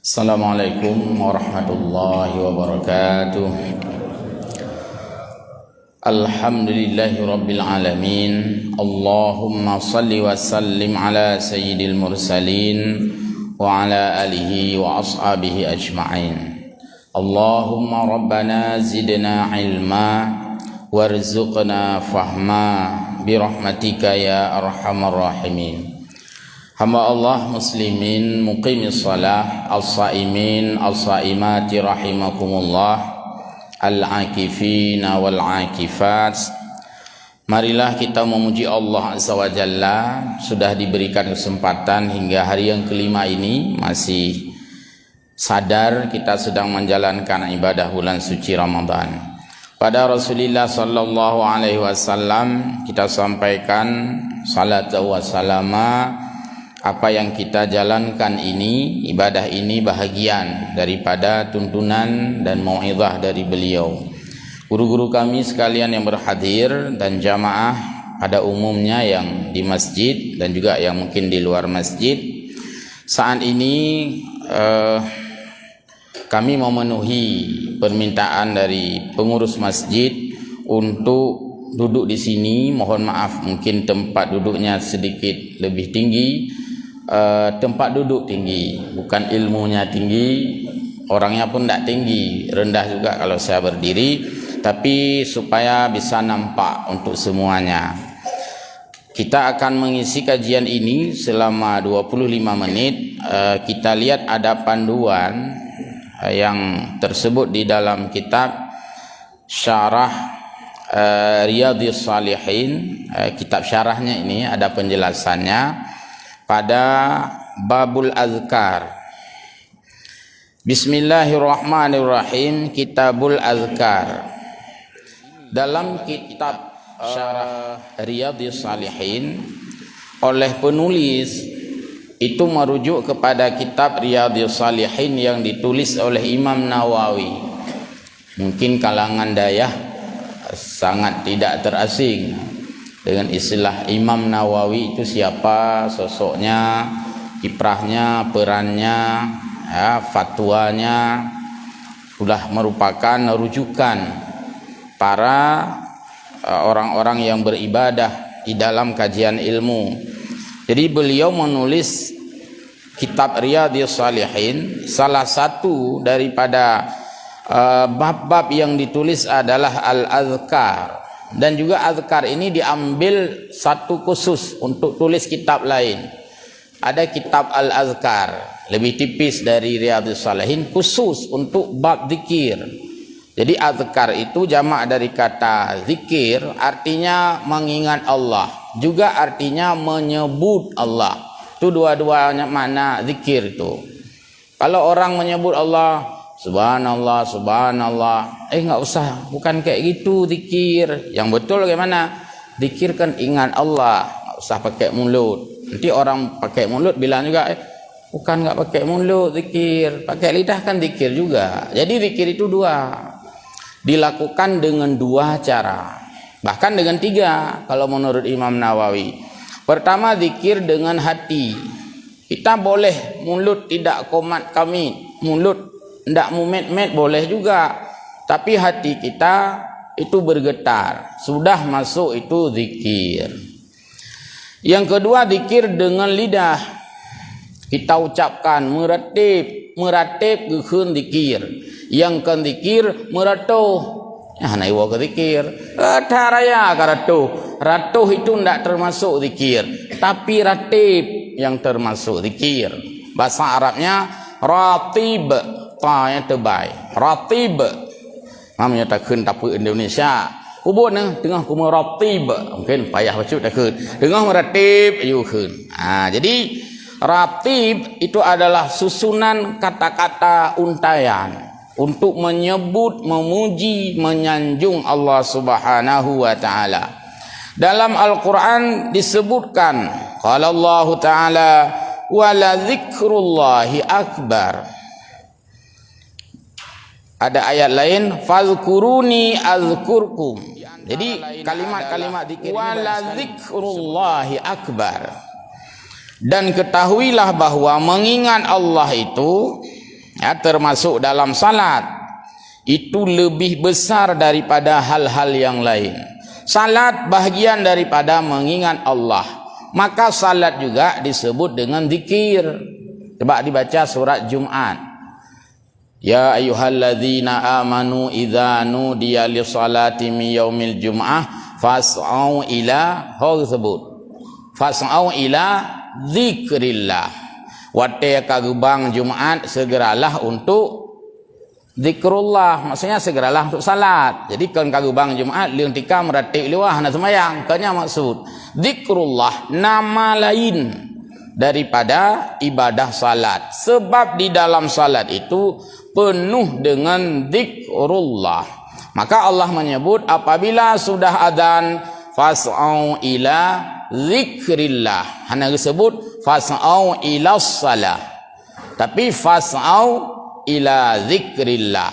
Assalamualaikum warahmatullahi wabarakatuh. Alhamdulillahi rabbil alamin. Allahumma salli wa sallim ala sayyidil mursalin wa ala alihi wa ashabihi ajma'in. Allahumma rabbana zidna ilma warzuqna fahma birahmatika ya arhamar rahimin. Hamba Allah muslimin muqimis salah as-saimin as-saimati rahimakumullah al-akifina wal-akifat. Marilah kita memuji Allah Azza wa Jalla. Sudah diberikan kesempatan hingga hari yang kelima ini, masih sadar kita sedang menjalankan ibadah bulan suci Ramadan. Pada Rasulullah sallallahu alaihi wasallam kita sampaikan salat wa salama. Apa yang kita jalankan ini, ibadah ini bahagian daripada tuntunan dan mau'izah dari beliau. Guru-guru kami sekalian yang berhadir dan jamaah pada umumnya yang di masjid dan juga yang mungkin di luar masjid. Saat ini kami memenuhi permintaan dari pengurus masjid untuk duduk di sini. Mohon maaf mungkin tempat duduknya sedikit lebih tinggi. Tempat duduk tinggi, bukan ilmunya tinggi, orangnya pun tidak tinggi, rendah juga kalau saya berdiri, tapi supaya bisa nampak untuk semuanya. Kita akan mengisi kajian ini selama 25 menit. Kita lihat ada panduan yang tersebut di dalam kitab Syarah Riyadhis Shalihin. Kitab syarahnya ini ada penjelasannya pada babul azkar. Bismillahirrahmanirrahim. Kitabul azkar. Dalam kitab Syarah Riyadhis Shalihin oleh penulis itu merujuk kepada kitab Riyadhis Shalihin yang ditulis oleh Imam Nawawi. Mungkin kalangan dayah sangat tidak terasing dengan istilah Imam Nawawi itu siapa, sosoknya, kiprahnya, perannya, ya, fatwanya sudah merupakan rujukan para orang-orang yang beribadah di dalam kajian ilmu. Jadi beliau menulis kitab Riyadhis Shalihin. Salah satu daripada bab-bab yang ditulis adalah al-azkar. Dan juga azkar ini diambil satu khusus untuk tulis kitab lain. Ada kitab al-azkar lebih tipis dari Riyadhis Shalihin khusus untuk bab zikir. Jadi azkar itu jamak dari kata zikir, artinya mengingat Allah, juga artinya menyebut Allah. Itu dua-duanya makna zikir itu. Kalau orang menyebut Allah, subhanallah, subhanallah, enggak usah, bukan kayak gitu zikir. Yang betul bagaimana? Zikir kan ingat Allah, enggak usah pakai mulut. Nanti orang pakai mulut bilang juga, bukan enggak pakai mulut zikir, pakai lidah kan zikir juga. Jadi zikir itu dua, dilakukan dengan dua cara, bahkan dengan tiga kalau menurut Imam Nawawi. Pertama, zikir dengan hati. Kita boleh mulut tidak komat kamit, mulut tidak mumet-met boleh juga, tapi hati kita itu bergetar, sudah masuk itu zikir. Yang kedua, zikir dengan lidah. Kita ucapkan meratib geun zikir. Yang kan zikir meratuh. Naiwa ke zikir. Taraya karatuh. Ratuh itu tidak termasuk zikir, tapi ratib yang termasuk zikir. Bahasa Arabnya ratib. Yang terbaik ratib namanya takun tapi Indonesia kubur ni tengah kumur ratib mungkin payah baca takun tengah meratib ayuhun. Jadi ratib itu adalah susunan kata-kata untayan untuk menyebut, memuji, menyanjung Allah Subhanahu wa taala. Dalam Al-Qur'an disebutkan qala Allah taala wala dzikrullahi akbar. Ada ayat lain fazkuruni azkurkum. Jadi kalimat-kalimat zikir wala dzikrullahi akbar. Dan ketahuilah bahwa mengingat Allah itu ya, termasuk dalam salat, itu lebih besar daripada hal-hal yang lain. Salat bahagian daripada mengingat Allah, maka salat juga disebut dengan zikir. Coba dibaca surat Jumat. Ya ayyuhalladzina amanu idza nudiya lis-salati min yaumil jum'ah fas'au ila fas'au ila zikrillah. Wate kagebang Jumat, segeralah untuk zikrullah, maksudnya segeralah untuk salat. Jadi kan kagebang Jumat liang tika meratib liwah nak sembahyang, kanya maksud zikrullah nama lain daripada ibadah salat, sebab di dalam salat itu penuh dengan zikrullah. Maka Allah menyebut apabila sudah adzan fas'au ila zikrillah, hanya disebut fas'au ila salah, tapi fas'au ila zikrillah.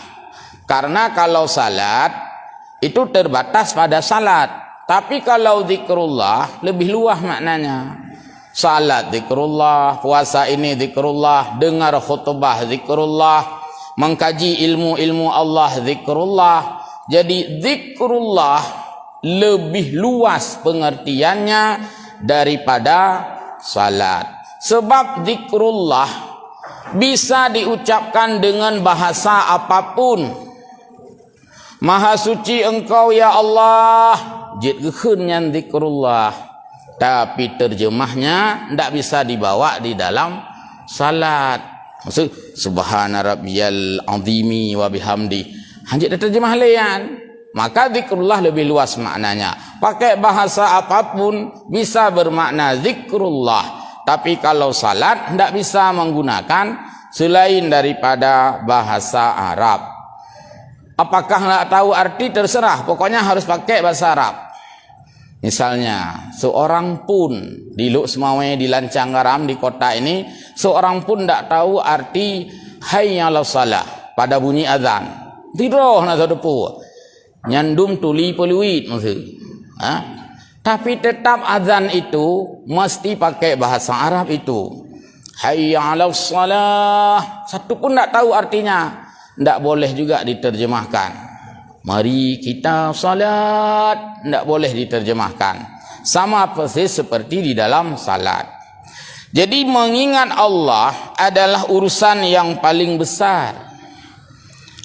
Karena kalau salat itu terbatas pada salat, tapi kalau zikrullah lebih luas maknanya. Salat zikrullah, puasa ini zikrullah, dengar khutbah zikrullah, mengkaji ilmu-ilmu Allah zikrullah. Jadi zikrullah lebih luas pengertiannya daripada salat. Sebab zikrullah bisa diucapkan dengan bahasa apapun. Maha suci Engkau ya Allah, jid gekeun zikrullah. Tapi terjemahnya tidak bisa dibawa di dalam salat. Maksud subhana rabbiyal azimi wa bihamdi, hanya terjemah lain. Maka zikrullah lebih luas maknanya. Pakai bahasa apapun bisa bermakna zikrullah. Tapi kalau salat tidak bisa menggunakan selain daripada bahasa Arab. Apakah tidak tahu arti terserah, pokoknya harus pakai bahasa Arab. Misalnya seorang pun di Luk Semawe, di Lancang Garam, di kota ini, seorang pun tidak tahu arti hayya 'alas salah pada bunyi azan. Tidur nak sadepu. Nyandum tuli peluit maksud. Tapi tetap azan itu mesti pakai bahasa Arab itu. Hayya 'alas salah. Satu pun tak tahu artinya, tak boleh juga diterjemahkan. Mari kita salat, tak boleh diterjemahkan. Sama persis seperti di dalam salat. Jadi mengingat Allah adalah urusan yang paling besar.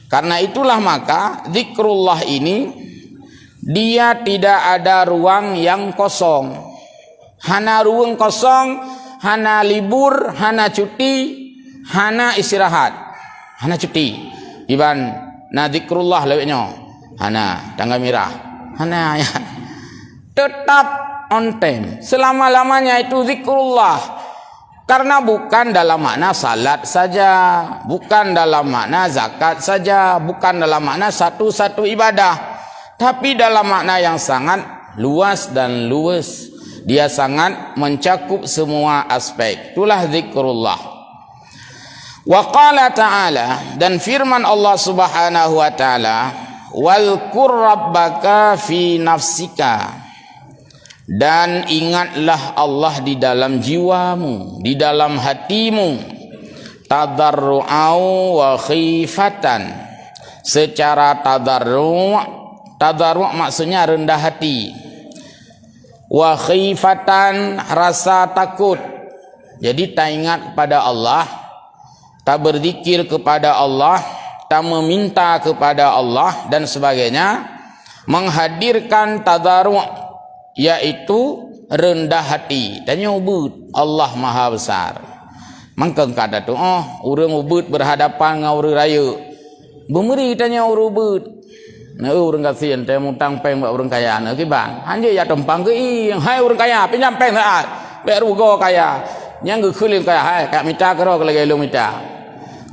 Karena itulah maka zikrullah ini dia tidak ada ruang yang kosong. Hana ruang kosong, hana libur, hana cuti, hana istirahat, hana cuti. Iban na zikrullah leweknya, hana tanggal merah, hana ya. Tetap on time, selama-lamanya itu zikrullah. Karena bukan dalam makna salat saja, bukan dalam makna zakat saja, bukan dalam makna satu-satu ibadah, tapi dalam makna yang sangat luas dan luas. Dia sangat mencakup semua aspek. Itulah zikrullah. Wa qala ta'ala, dan firman Allah Subhanahu wa ta'ala, wal qur rabbaka fi nafsika, dan ingatlah Allah di dalam jiwamu, di dalam hatimu, tadarru'au wa khifatan, secara tadarru' maksudnya rendah hati, wa khifatan rasa takut. Jadi tak ingat kepada Allah, tak berzikir kepada Allah, tak meminta kepada Allah dan sebagainya, menghadirkan tadarru', yaitu rendah hati. Tanya ubud, Allah Maha Besar. Maka kata tu, orang ubud berhadapan dengan orang raya. Bemeri tanya orang ubud. Nah, orang kasihan, tanya mutang peng buat orang kaya. Nah, bang, hanya ya tempang ke yang hai orang kaya, pinjam peng saat. Biar rugo kaya. Yang gekulim kaya, hai, kak minta kero ke lagi lu minta.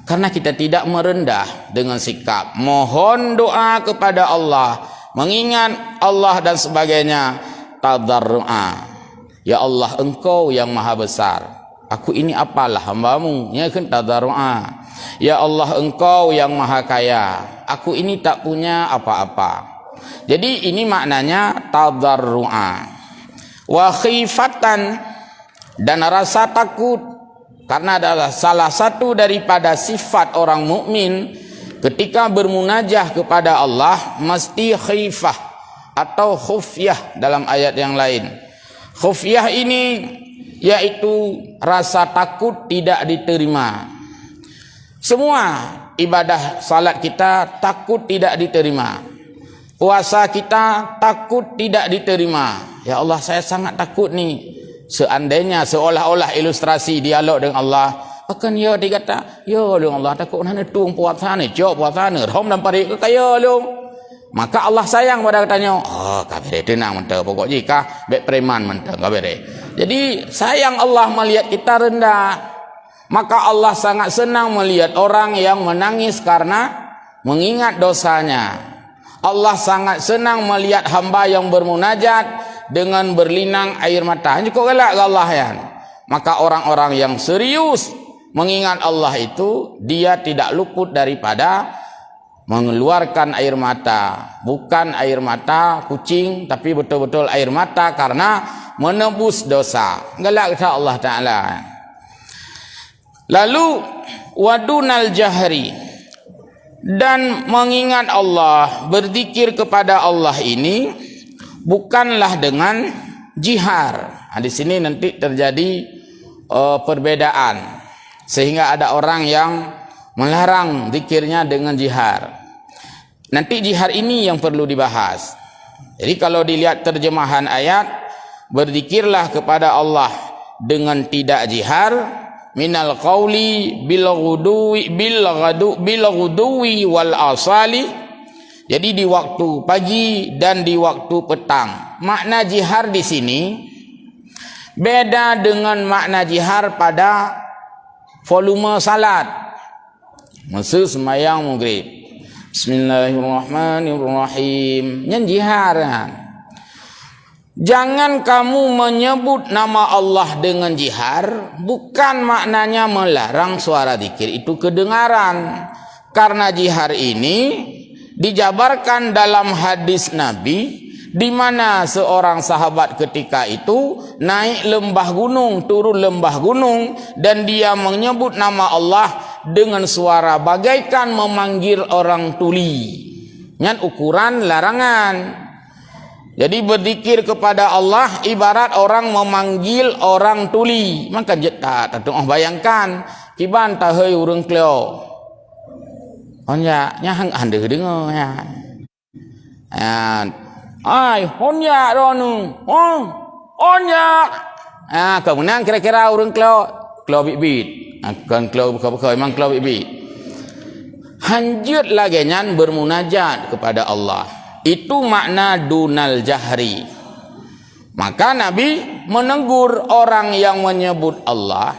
Karena kita tidak merendah dengan sikap. Mohon doa kepada Allah, mengingat Allah dan sebagainya. Tadarru'a, ya Allah Engkau yang Maha Besar, aku ini apalah hambamu, ya kan tadarru'a. Ya Allah Engkau yang Maha Kaya, aku ini tak punya apa-apa. Jadi ini maknanya tadarru'a. Wa khifatan, dan rasa takut. Karena adalah salah satu daripada sifat orang mukmin ketika bermunajah kepada Allah mesti khifah atau khufyah dalam ayat yang lain. Khufyah ini yaitu rasa takut tidak diterima. Semua ibadah salat kita takut tidak diterima. Puasa kita takut tidak diterima. Ya Allah, saya sangat takut nih. Seandainya seolah-olah ilustrasi dialog dengan Allah, akan ya dia kata, ya dengan Allah takut nak tung puasa ni, jauh puasa ni, rom dan parik ke kaya lu. Maka Allah sayang pada katanya, oh kabere tenang mentah, pokok jika bek preman mentah kabere. Jadi sayang Allah melihat kita rendah. Maka Allah sangat senang melihat orang yang menangis karena mengingat dosanya. Allah sangat senang melihat hamba yang bermunajat dengan berlinang air mata. Ini kok galak ke Allah ya. Maka orang-orang yang serius mengingat Allah itu, dia tidak luput daripada mengeluarkan air mata. Bukan air mata kucing, tapi betul-betul air mata karena menebus dosa. Galak ke Allah Ta'ala. Lalu wadunal jahri, dan mengingat Allah, berzikir kepada Allah ini bukanlah dengan jihar. Di sini nanti terjadi perbedaan, sehingga ada orang yang melarang zikirnya dengan jihar. Nanti jihar ini yang perlu dibahas. Jadi kalau dilihat terjemahan ayat, berzikirlah kepada Allah dengan tidak jihar, minal qauli bil ghuduwi wal asali. Jadi di waktu pagi dan di waktu petang. Makna jihar di sini beda dengan makna jihar pada volume salat. Masa sembahyang maghrib, Bismillahirrahmanirrahim, yang jihar. Jangan kamu menyebut nama Allah dengan jihar, bukan maknanya melarang suara zikir itu kedengaran. Karena jihar ini dijabarkan dalam hadis Nabi, di mana seorang sahabat ketika itu naik lembah gunung, turun lembah gunung, dan dia menyebut nama Allah dengan suara bagaikan memanggil orang tuli. Dengan ukuran larangan. Jadi berzikir kepada Allah ibarat orang memanggil orang tuli. Maka jetat atau bayangkan kiban tahai urang kleo. Onja nyahang ande dengar ya. Ai honja ronu. Onja. Kemudian kira-kira urang kleo bibit. Akan kleo buka-buka memang kleo bibit. Hanjut lagi nyan bermunajat kepada Allah. Itu makna dunal jahri. Maka Nabi menegur orang yang menyebut Allah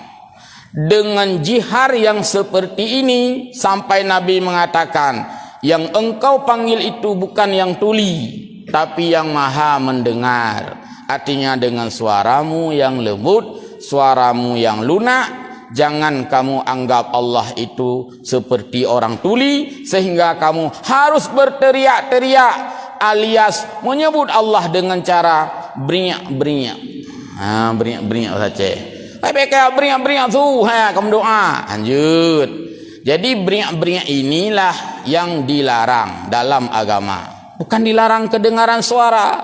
dengan jihar yang seperti ini, sampai Nabi mengatakan, yang engkau panggil itu bukan yang tuli, tapi yang maha mendengar. Artinya dengan suaramu yang lembut, suaramu yang lunak, jangan kamu anggap Allah itu seperti orang tuli sehingga kamu harus berteriak-teriak alias menyebut Allah dengan cara berinyak-berinyak. Berinyak-berinyak saja. Tapi kayak berinyak-berinyak tu, kamu doa. Lanjut. Jadi berinyak-berinyak inilah yang dilarang dalam agama. Bukan dilarang kedengaran suara.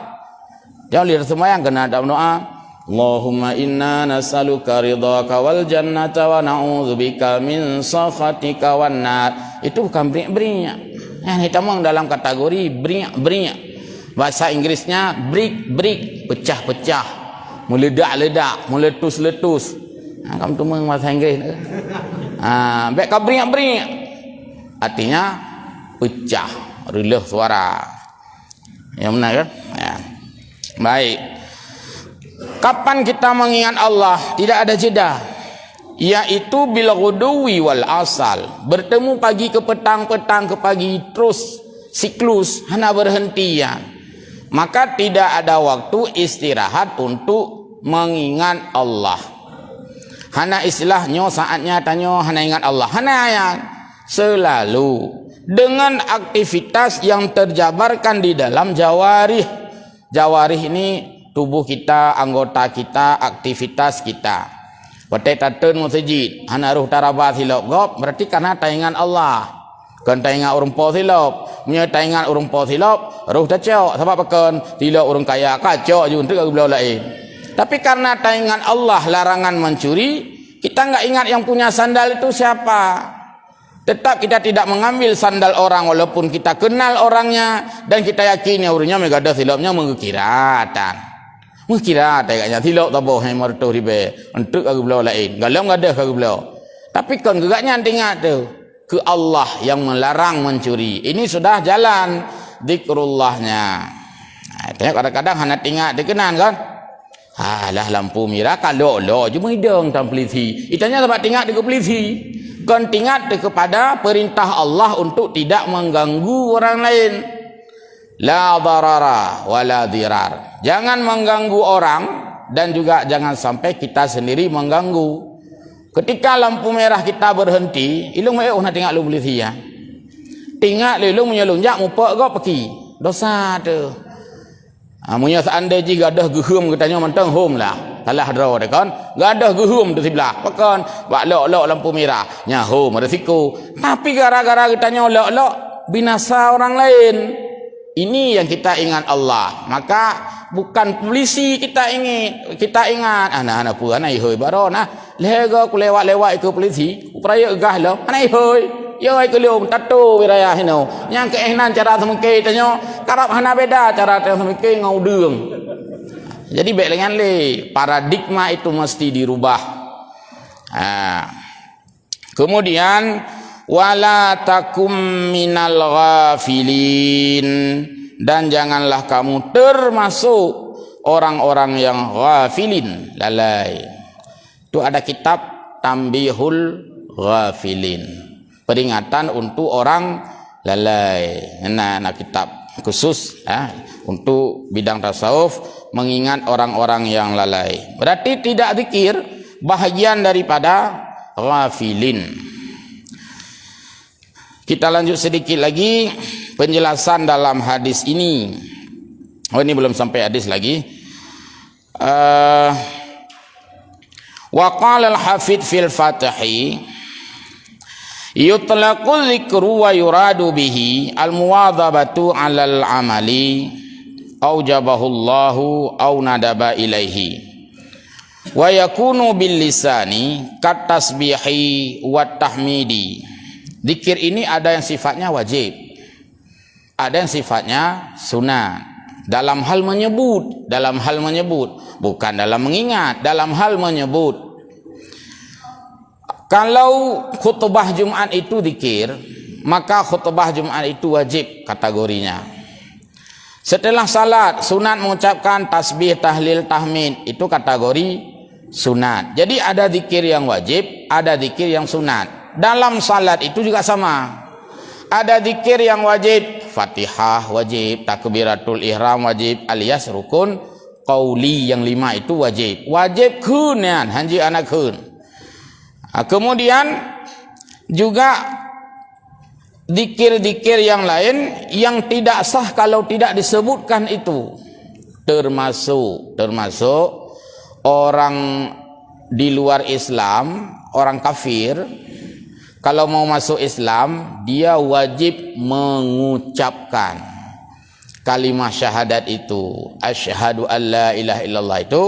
Jangan lihat sembahyang kena dalam doa. Allahumma inna nas'aluka ridhaka wal jannata wa na'udzubika min sakhatika wan nar. Itu bukan berinyak-berinyak. Ini tamang dalam kategori berinyak-berinyak. Bahasa Inggrisnya break-break, pecah-pecah. Meledak-ledak, meletus-letus. Kamu tu bahasa Inggris. Baik kau berinyak-berinyak. Artinya pecah, riluh suara. Yang benar kan? Ya. Baik. Kapan kita mengingat Allah? Tidak ada jeda. Yaitu bil ghuduwi wal asal. Bertemu pagi ke petang, petang ke pagi, terus siklus, hana berhenti ya. Maka tidak ada waktu istirahat untuk mengingat Allah. Hana istilahnya saatnya tanya hana ingat Allah. Hana ayat selalu dengan aktivitas yang terjabarkan di dalam jawarih. Jawarih ini tubuh kita, anggota kita, aktivitas kita. Patai tatun masjid, hana ruh taraba silap gop, berarti karena taingan Allah. Kan taingan orang po silap, punya taingan orang po silap, ruh tacok, sebab pekan silap orang kaya kacok je untuk belau lain. Tapi karena taingan Allah larangan mencuri, kita enggak ingat yang punya sandal itu siapa. Tetap kita tidak mengambil sandal orang walaupun kita kenal orangnya dan kita yakin orangnya megada silapnya mengkiratan. Mengkira kayaknya silap tak boh yang mertu ribe untuk aku belau lain. Galam enggak ada aku belau. Tapi kan gegaknya ingat tu ke Allah yang melarang mencuri. Ini sudah jalan zikrullahnya. Tengok kadang-kadang hanya ingat dikenan kan. Alah lampu merah kalau lo je hidung tam polisi. Itanya sebab ingat dekat polisi. Kan ingat kepada perintah Allah untuk tidak mengganggu orang lain. La darara wala dirar. Jangan mengganggu orang dan juga jangan sampai kita sendiri mengganggu. Ketika lampu merah kita berhenti, ilung mai nak tengok lu polisi ya. Tengok lu menyelunjak mupa kau pergi. Dosa tu. Munya seandainya jika ada gehum katanya mentang home lah. Salah draw dia kan. Gak ada gehum di sebelah. Pakan bak lok lampu merah. Nya home resiko. Tapi gara-gara katanya lok binasa orang lain. Ini yang kita ingat Allah. Maka bukan polisi kita ingat. Anak-anak pun anak ihoi baron lega ku lewat-lewat ikut polisi. Upaya egah lo. Anak ihoi. Yo ikut lium tato wiraya hino. Yang keehnan cara semengke tanya. Karap hana beda cara semengke ngau deung. Jadi baik dengan paradigma itu mesti dirubah. Kemudian wala takum minal ghafilin, dan janganlah kamu termasuk orang-orang yang ghafilin, lalai. Itu ada kitab Tambihul Ghafilin, peringatan untuk orang lalai. Nah kitab khusus untuk bidang tasawuf, mengingat orang-orang yang lalai. Berarti tidak zikir bahagian daripada ghafilin. Kita lanjut sedikit lagi penjelasan dalam hadis ini. Oh, ini belum sampai hadis lagi. Wa qala al-hafidh fil Fathi yutlaqu dzikru wa yuradu bihi al-muwadhabatu 'alal amali aujabahu Allahu aw nadaba ilaihi wa yakunu bil lisani kat tasbihi wat tahmidi. Zikir ini ada yang sifatnya wajib, ada yang sifatnya sunat. Dalam hal menyebut, bukan dalam mengingat, dalam hal menyebut. Kalau khutbah Jumat itu zikir, maka khutbah Jumat itu wajib kategorinya. Setelah salat, sunat mengucapkan tasbih, tahlil, tahmid, itu kategori sunat. Jadi ada zikir yang wajib, ada zikir yang sunat. Dalam salat itu juga sama. Ada zikir yang wajib, Fatihah wajib, takbiratul ihram wajib, alias rukun qauli yang 5 itu wajib. Wajib kun ya, hanji anak kun. Kemudian juga zikir-zikir yang lain yang tidak sah kalau tidak disebutkan itu. Termasuk orang di luar Islam, orang kafir, kalau mau masuk Islam, dia wajib mengucapkan kalimah syahadat itu. Asyhadu an la ilaha illallah itu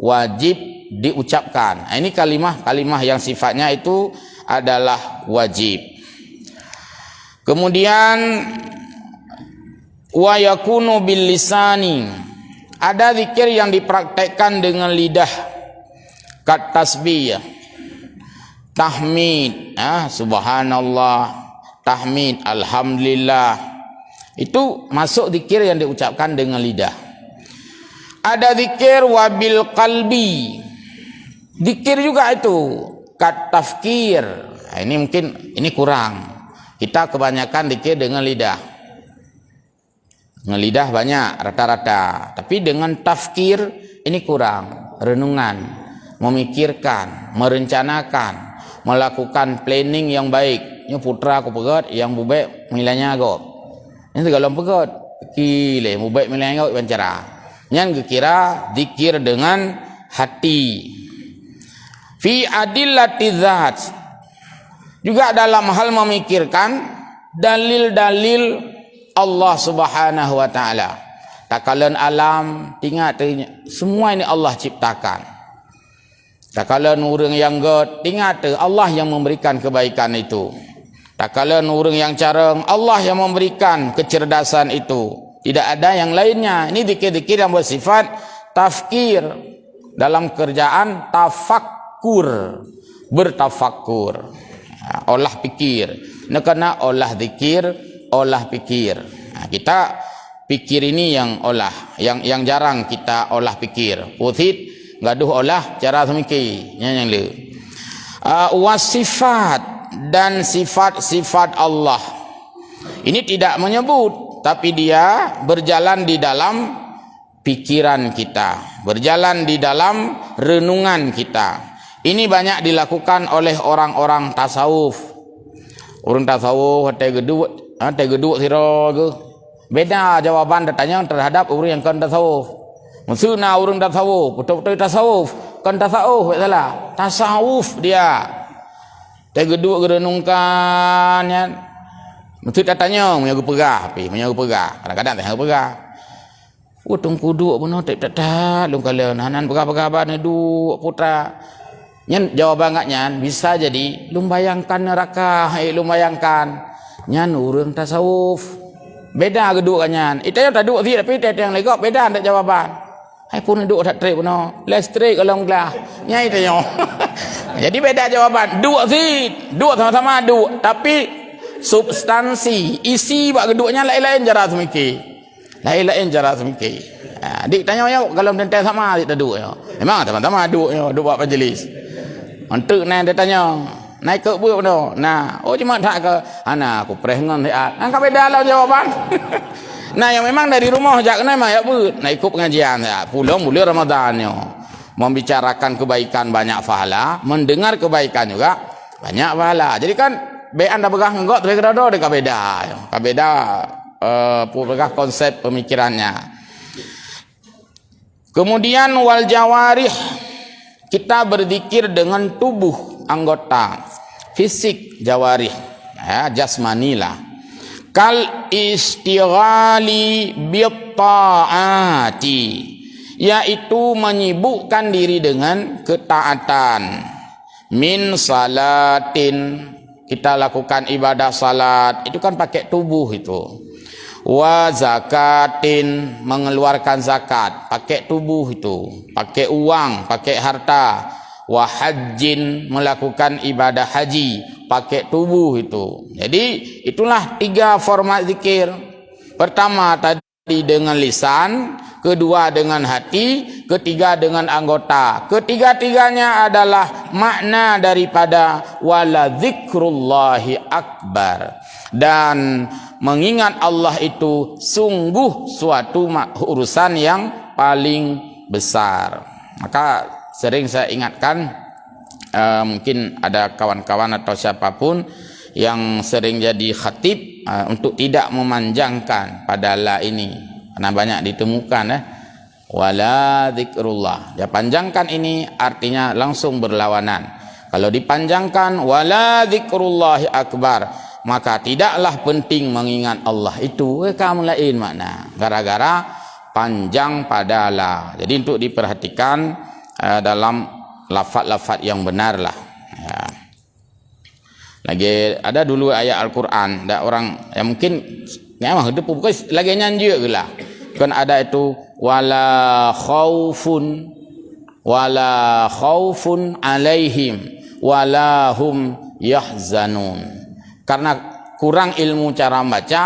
wajib diucapkan. Ini kalimah yang sifatnya itu adalah wajib. Kemudian wa yakunu bil lisani. Ada zikir yang dipraktekkan dengan lidah. Kat tasbih, tahmid, subhanallah, tahmid, alhamdulillah. Itu masuk zikir yang diucapkan dengan lidah. Ada zikir wabil qalbi. Zikir juga itu kat tafkir. Ini kurang. Kita kebanyakan zikir dengan lidah. Dengan lidah banyak rata-rata, tapi dengan tafkir ini kurang. Renungan, memikirkan, merencanakan, melakukan planning yang baik. Ini putra aku pegat, yang bubek milanya aku. Ini segala pegat. Kile bubek milanya aku bancara. Yang kira zikir dengan hati. fi adillati dzat, juga dalam hal memikirkan dalil-dalil Allah Subhanahu wa taala. Takalan alam ingat semua ini Allah ciptakan. Takalan orang yang god ingat Allah yang memberikan kebaikan itu. Takalan orang yang careng Allah yang memberikan kecerdasan itu. Tidak ada yang lainnya. Ini dikir-dikir yang bersifat tafkir, dalam kerjaan tafakkur, bertafakkur, olah pikir. Ini kena olah zikir, olah pikir. Kita pikir ini yang olah, yang jarang kita olah pikir. Putit gaduh olah cara semiki yang le. Wasifat dan sifat-sifat Allah. Ini tidak menyebut, tapi dia berjalan di dalam pikiran kita, berjalan di dalam renungan kita. Ini banyak dilakukan oleh orang-orang tasawuf. Orang tasawuf hati geduk sira ke. Beda jawaban datanya terhadap orang yang kan tasawuf. Maksudnya orang tasawuf, betul-betul tasawuf, kan tasawuf salah. Tasawuf dia. Geduk renungkan ya. Maksud datanya menyaga pegah, menyaga pegah. Kadang-kadang tak pegah. Tungku duk pun tak lung kala nanan pegah-pegah ban duk putra. Nyan jawaban agaknya bisa jadi lum bayangkan neraka, lum bayangkan nyan urang tasawuf. Beda geduk kanyan. Itu yang tak duk sih tapi yang legok beda tak jawaban. Hai pun duk tak trip no. Less trip kalau gelah. Nyai itu yo. Jadi beda jawaban. Duk sih, duk sama-sama duk, tapi substansi isi bak geduknya lain-lain cara semiki. Lain-lain cara semiki. Dik tanya yo kalau dentai sama dik duk yo. Memang teman-teman duk yo, duk buat majlis. Antuk nah dia tanya, naik ke buat no. Nah, cuma tak ke ana aku prehngan dia. Angka beda lah jawaban. Nah, yang memang dari rumah jak kena mah ya bu, naik ikut pengajian ya. Pulang mulai Ramadan yo. Membicarakan kebaikan banyak pahala, mendengar kebaikan juga banyak pahala. Jadi kan be anda pegang engkau tu kira-kira dekat beda yo. Beda pegang konsep pemikirannya. Kemudian wal jawarih, kita berzikir dengan tubuh anggota fisik jawarih ya, jasmanilah. Kal istighali bitta'ati, yaitu menyibukkan diri dengan ketaatan. Min salatin, kita lakukan ibadah salat itu kan pakai tubuh itu. Wa zakatin, mengeluarkan zakat pakai tubuh itu, pakai uang, pakai harta. Wa hajjin, melakukan ibadah haji pakai tubuh itu. Jadi itulah 3 format zikir. Pertama tadi dengan lisan, kedua dengan hati, ketiga dengan anggota. Ketiga-tiganya adalah makna daripada wala dzikrullahi akbar. Dan mengingat Allah itu sungguh suatu urusan yang paling besar. Maka sering saya ingatkan, mungkin ada kawan-kawan atau siapapun yang sering jadi khatib, untuk tidak memanjangkan pada la ini, karena banyak ditemukan wala dzikrullah. Ya, panjangkan ini artinya langsung berlawanan. Kalau dipanjangkan wala dzikrullahi akbar, maka tidaklah penting mengingat Allah itu. Kamu lain makna gara-gara panjang pada la. Jadi untuk diperhatikan dalam lafaz-lafaz yang benar lah ya. Lagi ada dulu ayat Al-Quran, ada orang yang mungkin memang hidup bukan lagi nyanyi lah, kan ada itu wala khaufun alaihim wala hum yahzanun. Karena kurang ilmu cara baca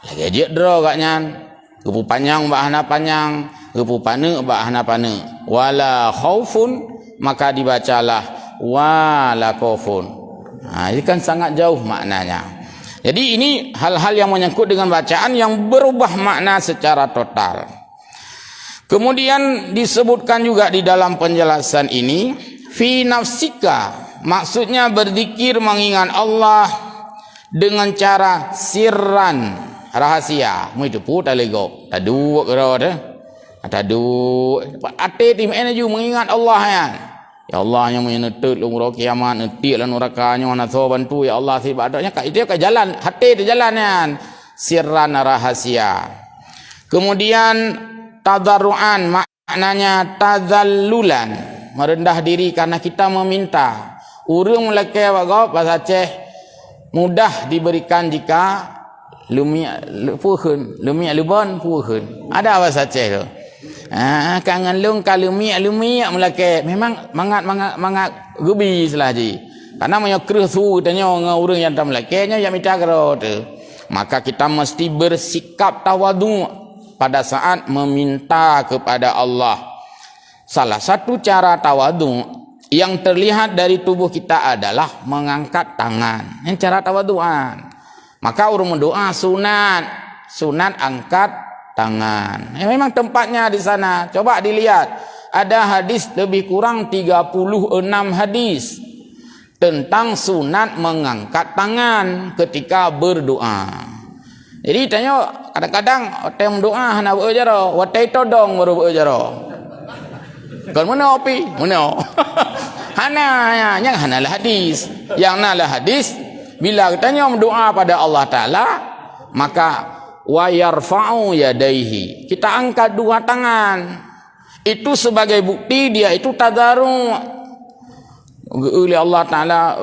lagi aja dro gaknya kepu panjang bahana panjang, kepu pane bahana pane. Wala khaufun, maka dibacalah wala khaufun. Ini kan sangat jauh maknanya. Jadi ini hal-hal yang menyangkut dengan bacaan yang berubah makna secara total. Kemudian disebutkan juga di dalam penjelasan ini fi nafsika, maksudnya berzikir mengingat Allah dengan cara sirran, rahasia. Mu itu pun tak lego, tak dua kerana tadu ate tim energi mengingat Allah ya. Ya Allah yang menetut umrah kiamat netik lan nerakanya mana so bantu ya Allah si badanya kat itu ke jalan hati di jalan kan sirran rahasia. Kemudian tadarruan maknanya tazallulan, merendah diri karena kita meminta. Urang meleke bago bahasa Aceh mudah diberikan jika lumia puhun, lumia lubon puhun. Ada bahasa Aceh tu. Kangen lung kalau lumia meleke memang mangat gubi selaji. Karena punya kersu tanya dengan orang yang tak melekenya yang minta kero tu. Maka kita mesti bersikap tawadu pada saat meminta kepada Allah. Salah satu cara tawadu yang terlihat dari tubuh kita adalah mengangkat tangan. Yang cara tawaduan. Maka orang mendoa sunat angkat tangan. Memang tempatnya di sana. Coba dilihat. Ada hadis lebih kurang 36 hadis tentang sunat mengangkat tangan ketika berdoa. Jadi tanya kadang-kadang orang doa nak buat jaro, watai todong baru buat jaro. Kan mana api? Mana? Hana yang hana lah hadis. Yang nalah hadis bila tanya doa pada Allah Taala maka wa yarfa'u yadaihi. Kita angkat dua tangan. Itu sebagai bukti dia itu tadarru. Oleh Allah Taala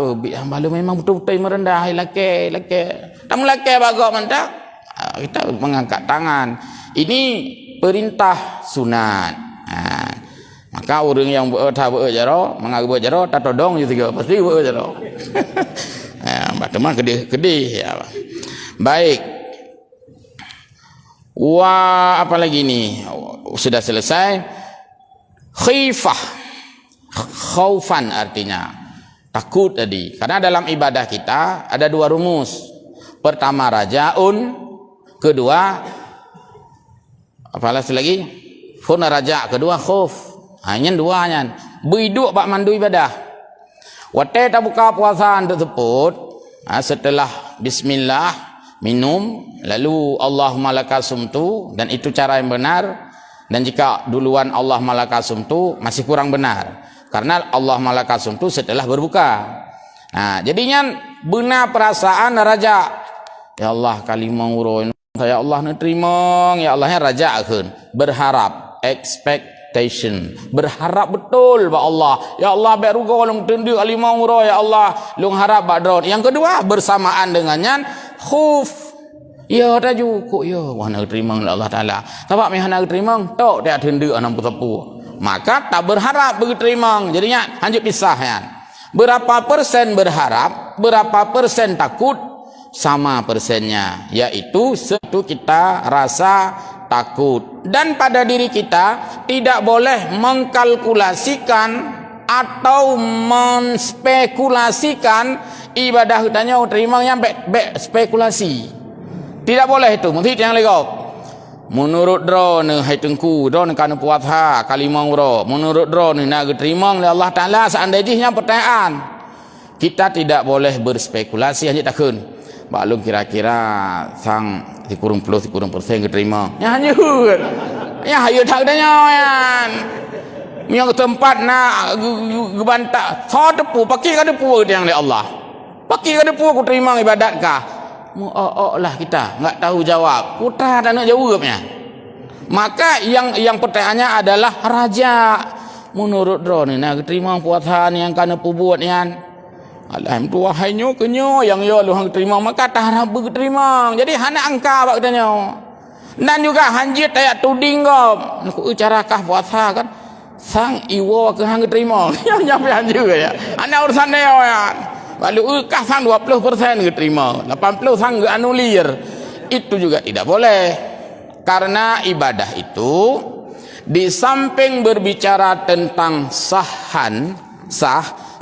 malu memang betul-betul merendah laki. Tamu laki bagak mendak. Kita mengangkat tangan. Ini perintah sunat. Maka orang yang berjaro, mengaku berjaro, tak todong juga pasti berjaro. Teman kedih. Ya. Baik. Wah, apa lagi ni? Sudah selesai. Khifah. Khaufan artinya takut tadi. Karena dalam ibadah kita ada dua rumus. Pertama rajaun, kedua apa lagi? Funa raja, kedua khauf. Hanya dua hanya. Beiduk bak mandu ibadah. Wate tak buka puasa tersebut, setelah bismillah minum, lalu Allahumma lakasumtu, dan itu cara yang benar. Dan jika duluan Allahumma lakasumtu masih kurang benar. Karena Allahumma lakasumtu setelah berbuka. Nah, jadinya benar perasaan raja. Ya Allah kalimah urun. Ya Allah nak terima, ya Allahnya raja akan berharap, expectation, berharap betul ba Allah. Ya Allah baik rugo long tundu kalimah urun ya Allah, long harap badron. Yang kedua bersamaan dengannya khauf. Ya taju kok ya wah nak terima Allah Taala. Sebab meh nak terima tok dia tundu anam tepu. Maka tak berharap berterima. Jadinya lanjut pisah ya. Berapa persen berharap, berapa persen takut, sama persennya. Yaitu satu kita rasa takut. Dan pada diri kita tidak boleh mengkalkulasikan atau menspekulasikan ibadah kitanya terimanya baik spekulasi. Tidak boleh itu. Mesti yang legok. Menurut drone hai tengku drone kana puasa kalimah uro menurut drone nak terima oleh Allah Taala seandainya pertanyaan kita tidak boleh berspekulasi hanya takun maklum kira-kira sang dikurung puluh dikurung persen diterima ya hanya ya hayu tak adanya yan yang tempat nak gebantah so depu pakai ka depu yang oleh Allah pakai ka depu aku terima ibadat kah lah kita enggak tahu jawab putra tak nak jawabnya. Maka yang pertanyaannya adalah raja menurut drone nak terima puasa yang kana buat yang alhamdulillah hanyo kenyo yang yo lu hang terima maka tak harap berterima. Jadi hana angka bak katanya. Dan juga hanjit ayat tuding kau nak ucarakah puasa kan sang iwo ke hang terima. Yang nyampe hanjut ya. Ana urusan dia ya. Lalu kah sang 20% diterima, 80 sang anulir. Itu juga tidak boleh. Karena ibadah itu di samping berbicara tentang sah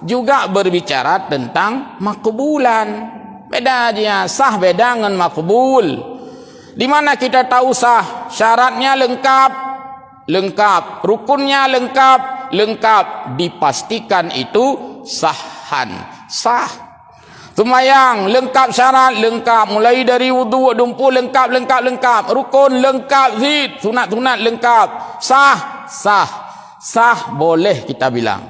juga berbicara tentang makbulan. Beda dia, sah beda dengan makbul. Di mana kita tahu sah? Syaratnya lengkap, rukunnya lengkap, dipastikan itu sah. Sembahyang lengkap syarat lengkap mulai dari wudu dumpu lengkap rukun lengkap zid sunat lengkap sah boleh kita bilang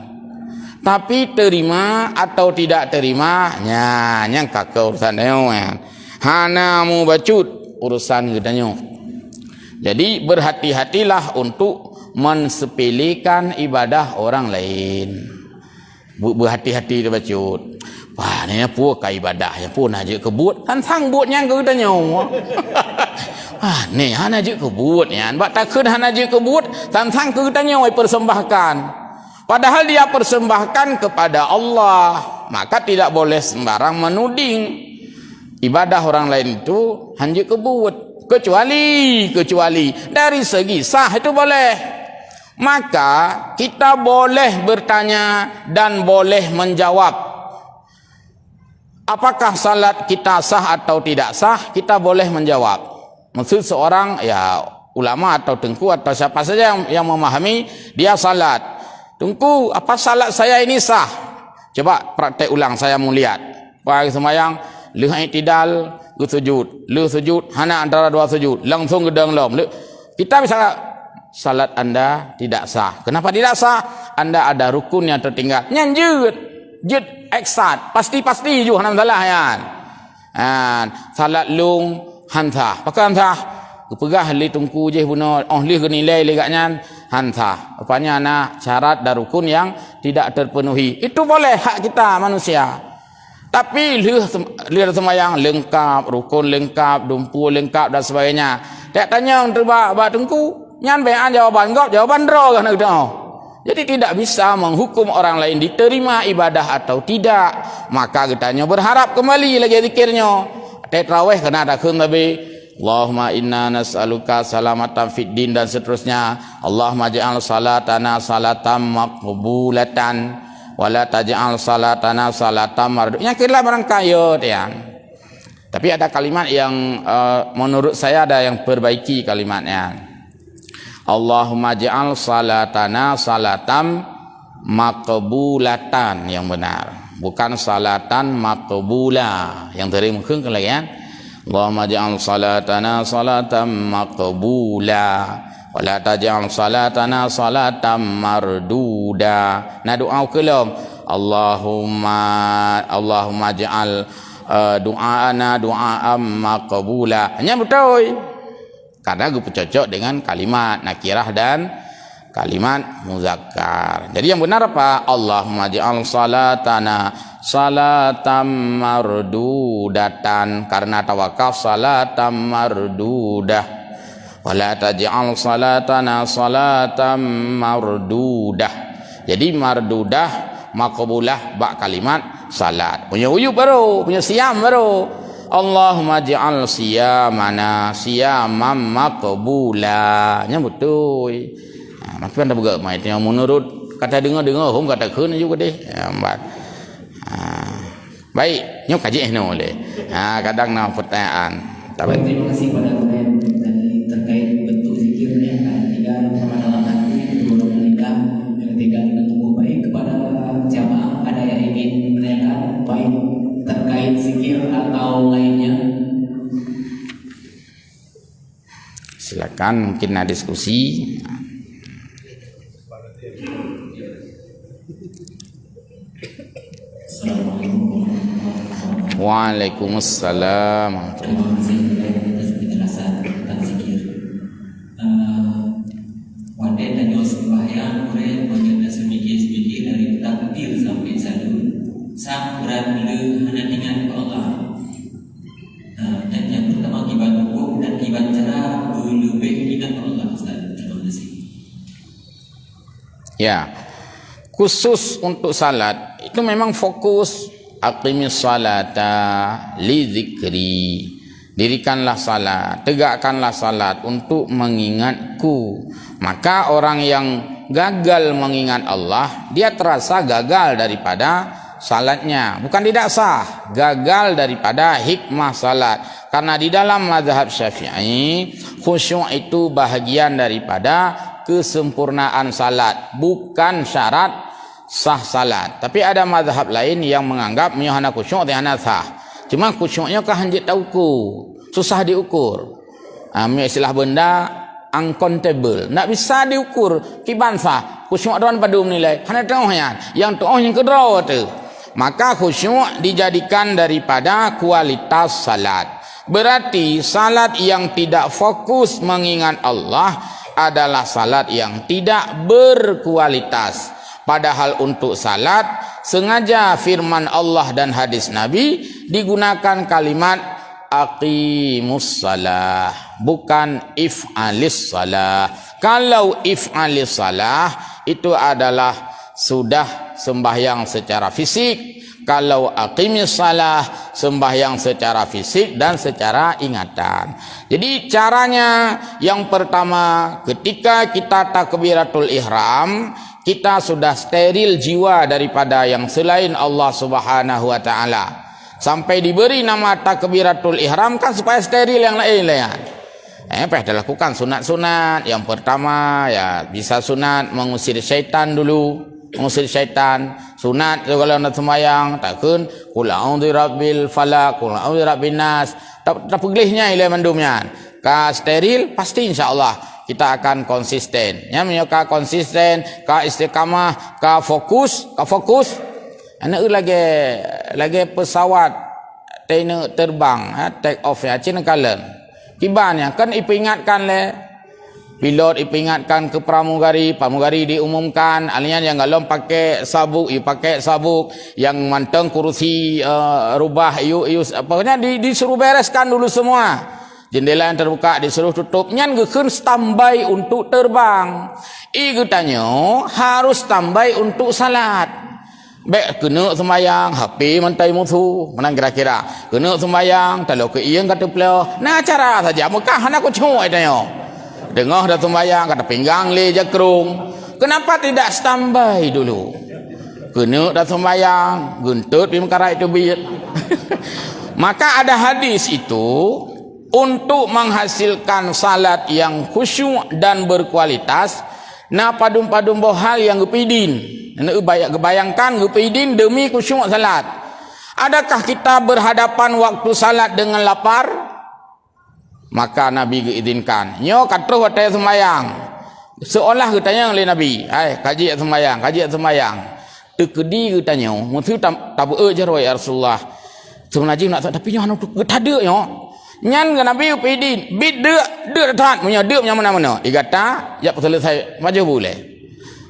Tapi terima atau tidak terima, nyang kakak urusan dia kan. Hana mu bacut urusan gedanya. Jadi berhati-hatilah untuk mensepelekan ibadah orang lain. Berhati-hati dia bacut. Wah, ni apa ke ibadah yang pun aja kebut kan sang buat nyang gedanya. Ah, ni hana je kebut ni. Bak takut hana je kebut, sang gedanya ai persembahkan. Padahal dia persembahkan kepada Allah, maka tidak boleh sembarang menuding ibadah orang lain itu hanya kebut, kecuali dari segi sah itu boleh. Maka kita boleh bertanya dan boleh menjawab. Apakah salat kita sah atau tidak sah? Kita boleh menjawab. Maksud seorang ya ulama atau tengku atau siapa saja yang memahami dia salat. Tunggu, apa salat saya ini sah? Coba praktek ulang, saya mau lihat. Pagi semayang, lu i'tidal, lu sujud, hana antara dua sujud, langsung gedang lom. Kita bisa salat Anda tidak sah. Kenapa tidak sah? Anda ada rukun yang tertinggal. Nyanjut, eksat, pasti juga hana salah ya. Salat lung hantah, pakai hantah. Pegah li tungku je buno li nilai legaknya hantah. Rupanya ana syarat dan rukun yang tidak terpenuhi. Itu boleh hak kita manusia. Tapi lihat semayang lengkap, rukun lengkap, dumpu lengkap dan sebagainya. Tak tanya terba ba tungku, nyan bean jawaban kau, jawaban dro kan gitu. Jadi tidak bisa menghukum orang lain diterima ibadah atau tidak. Maka kitanya berharap kembali lagi zikirnya. Tarawih kena ada kun tapi Allahumma inna nas'aluka salamatan fid din dan seterusnya. Allahumma ja'al salatana salatan maqbulatan wa la taj'al salatana salatan mardu. Yang kira barang kaya ya. Tapi ada kalimat yang menurut saya ada yang perbaiki kalimatnya. Allahumma ja'al salatana salatan maqbulatan yang benar. Bukan salatan maqbula yang terima mungkin lagi ya. Allahumma ja'al salatana salatan maqbula wa la taj'al salatana salatan marduda. Nah doa kelam Allahumma ja'al doaana doa'am maqbula. Hanya betul. Karena gue cocok dengan kalimat nakirah dan kalimat muzakkar. Jadi yang benar apa? Allahumma ja'al salatana salatan mardudatan, karena tawakal salatan mardudah. Wala taj'al salatana salatan mardudah. Jadi mardudah maqbulah bak kalimat salat. Punya uyub baru, punya siam baru. Allahumma ja'al siyamana siyaman maqbula. Nya betul. Maka anda buka mai yang menurut kata dengar hom kata keun juga deh. Baik, nyok kaji no boleh. Kadang nak pertanyaan. Terima kasih pada kalian terkait bentuk zikirnya. Tiga permasalahan tadi kedua menikah, yang ketiga dengan tubuh baik. Kepada jamaah ada yang ingin menanyakan baik terkait zikir atau lainnya? Silakan, mungkin ada diskusi. Waalaikumsalam. Terima kasih atas penjelasan tentang zikir. Wadah dan Yos sembahyang boleh baca semikir dari takbir sampai salam. Sang berat le hanya dengan Allah. Dan yang pertama kibat hukum dan kibat cara lebih ingat Allah. Terima kasih. Ya, khusus untuk salat itu memang fokus. Aqimis salata li zikri. Dirikanlah salat, tegakkanlah salat untuk mengingatku. Maka orang yang gagal mengingat Allah, dia terasa gagal daripada salatnya. Bukan tidak sah, gagal daripada hikmah salat. Karena di dalam mazhab Syafi'i, khusyuk itu bahagian daripada kesempurnaan salat, bukan syarat sah salat. Tapi ada mazhab lain yang menganggap hanya khusyuk dan hanya sah. Cuma khusyuknya kah hanjit tauku, susah diukur. Istilah benda uncountable, nak bisa diukur kibansa khusyuk don pada nilai hana tengah yang tuah yang kedua tu. Maka khusyuk dijadikan daripada kualitas salat. Berarti salat yang tidak fokus mengingat Allah adalah salat yang tidak berkualitas. Padahal untuk salat sengaja firman Allah dan hadis Nabi digunakan kalimat aqimus salah, bukan if'alis salah. Kalau if'alis salah itu adalah sudah sembahyang secara fisik. Kalau aqimis salah, sembahyang secara fisik dan secara ingatan. Jadi caranya yang pertama, ketika kita takbiratul ihram, kita sudah steril jiwa daripada yang selain Allah Subhanahu wa taala. Sampai diberi nama takbiratul ihram kan supaya steril yang lain lah. Dah lakukan sunat-sunat. Yang pertama ya bisa sunat mengusir syaitan dulu. Mengusir syaitan. Sunat kalau nak sembahyang takkan qul a'udzu birabbil falaq, qul a'udzu birabbin nas. Tak pegelihnya ile mandumnya. Ka steril pasti insyaallah kita akan konsisten. Ya menyoka konsisten, ka istiqamah, ka fokus. Anak lagi pesawat terbang, take off ya cina kala. Kibannya kan ipingatkan le pilot ipingatkan ke pramugari diumumkan alian yang galom pakai sabuk, pakai sabuk, yang manteng kursi rubah pokoknya disuruh bereskan dulu semua. Jendela yang terbuka disuruh tutup. Nyan gekeun standby untuk terbang. Tanya harus standby untuk salat. Baik kena sembahyang HP mantai musuh menang kira-kira kena sembahyang kalau ke iang kata pelau nah cara saja Mekah anak kucuk tanya dengar dah sembahyang kata pinggang le jakrung kenapa tidak standby dulu kena dah sembahyang guntut pi mekara itu biat. Maka ada hadis itu untuk menghasilkan salat yang khusyuk dan berkualitas na padum-padum hal yang gepidin. Bayangkan gepidin demi khusyuk salat. Adakah kita berhadapan waktu salat dengan lapar? Maka Nabi diizinkan. Nyo katruh watai sembayang. Seolah katanya oleh Nabi, kaji sembayang. Tekedi katanya, mutu tabu je ya Rasulullah. Sebenarnya nak tapi nyo anu getada nyo. Nyan ke Nabi upidin, bid de tat punya de punya mana-mana. Digata, ya selesai maju boleh.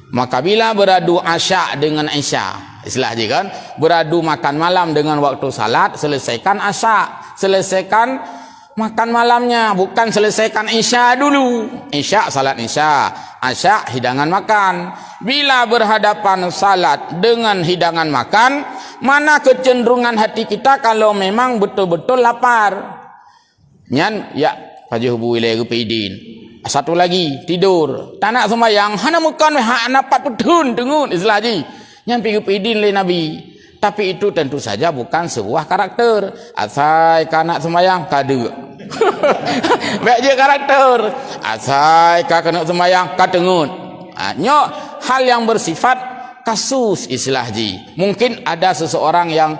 Maka bila beradu asya dengan isya, istilah je kan, beradu makan malam dengan waktu salat, selesaikan asya, selesaikan makan malamnya, bukan selesaikan isya dulu. Isya salat isya, asya hidangan makan. Bila berhadapan salat dengan hidangan makan, mana kecenderungan hati kita kalau memang betul-betul lapar? Nyan ya Haji Hubu wilayah Gupidin. Satu lagi tidur. Tak nak sembahyang, hana mukan hak napat petun tengun istilah haji. Nyan pi Gupidin le Nabi. Tapi itu tentu saja bukan sebuah karakter. Asai kanak sembahyang kada. Baik je karakter. Asai ka kena sembahyang ka tengun. Nyo hal yang bersifat kasus istilah haji. Mungkin ada seseorang yang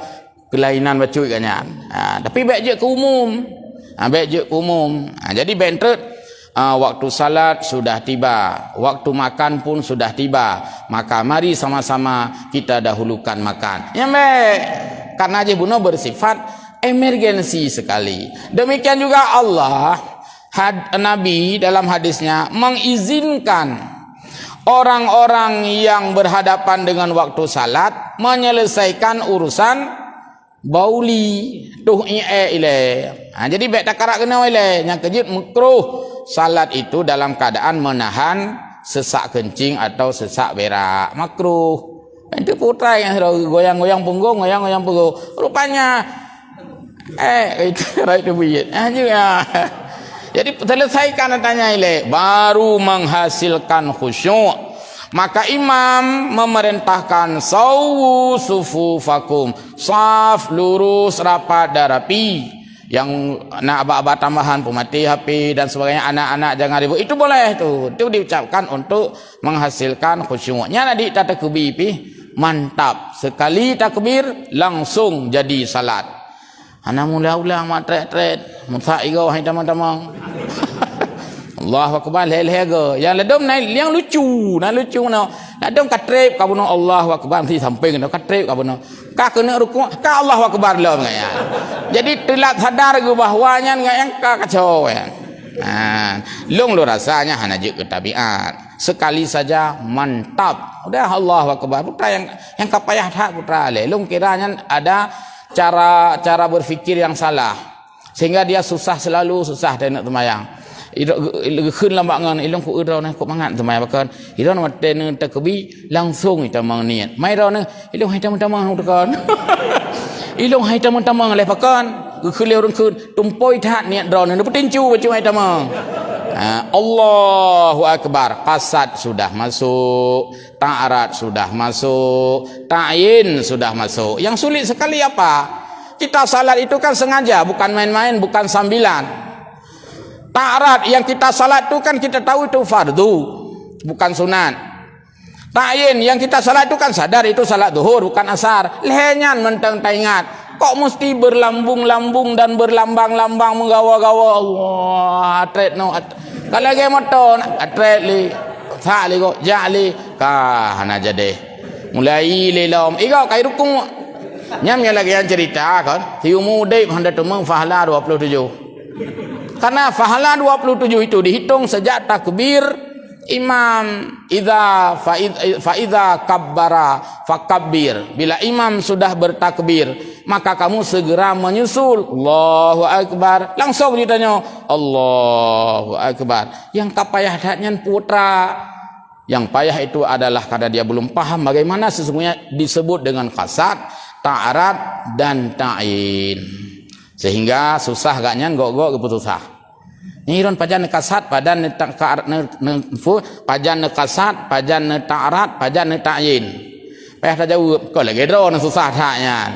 kelainan baca katnya. Tapi baik je ke umum. Jadi bentrut waktu salat sudah tiba, waktu makan pun sudah tiba, maka mari sama-sama kita dahulukan makan. Ya baik, karena je bunuh bersifat emergensi sekali. Demikian juga Allah Nabi dalam hadisnya mengizinkan orang-orang yang berhadapan dengan waktu salat menyelesaikan urusan bauli tuh jadi baik tak karak kena ile yang kejut makruh salat itu dalam keadaan menahan sesak kencing atau sesak berak makruh. Itu putra yang goyang-goyang punggung rupanya itu right to be juga. Jadi selesaikan tanya ile baru menghasilkan khusyuk. Maka imam memerintahkan sawu sufufakum, saf lurus rapat dan rapi. Yang nak abah-abah tambahan pemati HP dan sebagainya, anak-anak jangan ribut, itu boleh tu. Itu diucapkan untuk menghasilkan khusyuknya. Nadi takbir pi mantap sekali takbir langsung jadi salat. Ana mula-ulang mak tret-tret musa igau hai tamang-tamang. Allahu akbar leh-leh yang ledom naik yang lucu no ledom katrep ka buno Allahu akbar mesti sampai kena katrep ka buno ka kena rukuk ka Allahu akbar lo ngaya jadi telat sadar ke bahwanya ngaya ka kacau ya long lo rasanya hana je ke tabiat sekali saja mantap udah Allahu akbar putra yang kapayah tak putra le long kiranya ada cara berfikir yang salah sehingga dia susah dia nak temayang khun lambak ngan ilong ku ira na ku mangat temai bakan ira na ten takbi langsung ita mang niat mai ra na ilong hai tamang tekan ilong hai tamang le bakan khun le urang khun tumpoi that niat ra na petincu bacu hai tamang Allahu akbar qasad sudah masuk ta'arat sudah masuk ta'yin sudah masuk yang sulit sekali apa kita salat itu kan sengaja bukan main-main bukan sambilan ta'arat yang kita salat itu kan kita tahu itu fardu bukan sunat ta'yin yang kita salat itu kan sadar itu salat zuhur bukan asar lehenyan mentang taingat kok mesti berlambung-lambung dan berlambang-lambang menggawa-gawa Allah atret no kalau ge moton atret li sa li kok jali ka hana jade mulai lelom igau kai rukung nyamnya lagi yang cerita kan tiu mudai hendak tumang fahala 27 karena fahala 27 itu dihitung sejak takbir imam faidza kabbara fakabbir bila imam sudah bertakbir maka kamu segera menyusul Allahu akbar langsung ditanya Allahu akbar yang kapayah datnya putra yang payah itu adalah karena dia belum paham bagaimana sesungguhnya disebut dengan qasad ta'arat dan ta'yin sehingga susah gaknya gok keputusah niron pajan kasat padan pajan kasat pajan ta'arat pajan ta'yin payah tak jawab kau lagi drone susah taknya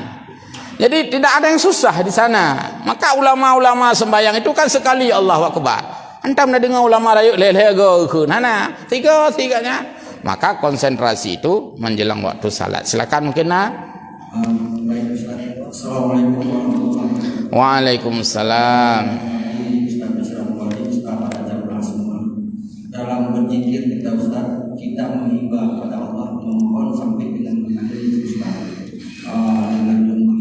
jadi tidak ada yang susah di sana maka ulama-ulama sembahyang itu kan sekali Allahu akbar antam dah dengar ulama rayuk leh-leh ke nana tiga-tiganya maka konsentrasi itu menjelang waktu salat silakan mungkin Assalamualaikum warahmatullahi wabarakatuh. Waalaikumsalam. Dalam berzikir kita Ustaz, kita menghibah kepada Allah, memohon sampai dengan menghadiri Ustaz dengan jumlah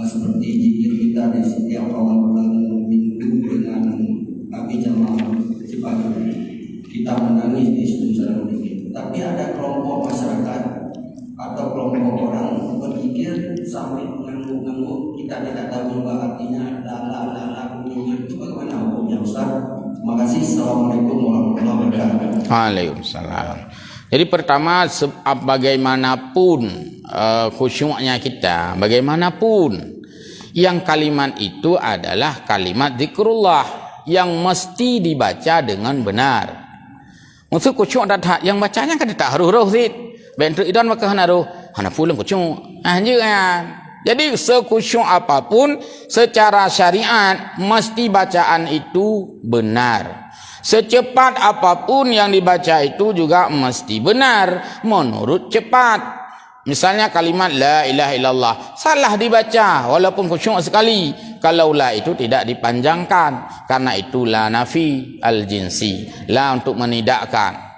seperti zikir kita di setiap awal bulan minggu dengan kami jamaah pagi kita menangis di sebelum berzikir. Tapi ada kelompok masyarakat atau kelompok orang berzikir sampai mengangguk kita tidak tahu juga artinya itu bagaimana hukumnya Ustaz? Terima kasih. Assalamualaikum warahmatullahi wabarakatuh. Waalaikumsalam. Jadi pertama bagaimanapun khusyuknya kita, bagaimanapun yang kalimat itu adalah kalimat zikrullah yang mesti dibaca dengan benar. Maksud khusyuk datang yang bacanya kan tak haruh-haruh sih. Bentuk idan maka haruh, hana pulang khusyuk. Jadi sekhusyuk apapun secara syariat mesti bacaan itu benar. Secepat apapun yang dibaca itu juga mesti benar menurut cepat. Misalnya kalimat la ilaha illallah salah dibaca walaupun khusyuk sekali kalau la itu tidak dipanjangkan karena itu la nafi al jinsi la untuk menidakkan.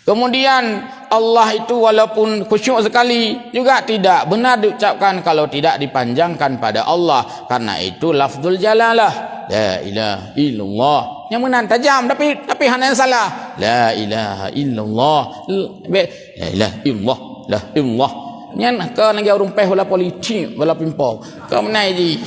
Kemudian Allah itu walaupun khusyuk sekali juga tidak benar diucapkan kalau tidak dipanjangkan pada Allah karena itu lafzul jalalah la ilaha illallah yang benar tajam tapi hanya yang salah la ilaha illallah la ilaha illallah la illallah nyan ke lagi orang peh wala polisi wala pimpau ke menai ji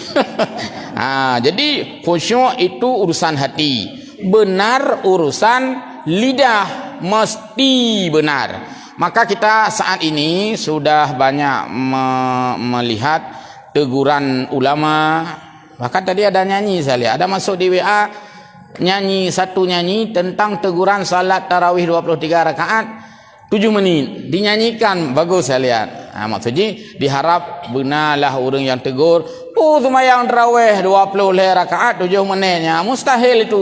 jadi khusyuk itu urusan hati benar urusan lidah mesti benar. Maka kita saat ini sudah banyak melihat teguran ulama. Bahkan tadi ada nyanyi saya lihat, ada masuk di WA satu nyanyi tentang teguran salat tarawih 23 rakaat 7 menit dinyanyikan, bagus saya lihat. Maksudnya diharap benarlah orang yang tegur sembahyang tarawih 20 rakaat 7 menitnya mustahil itu.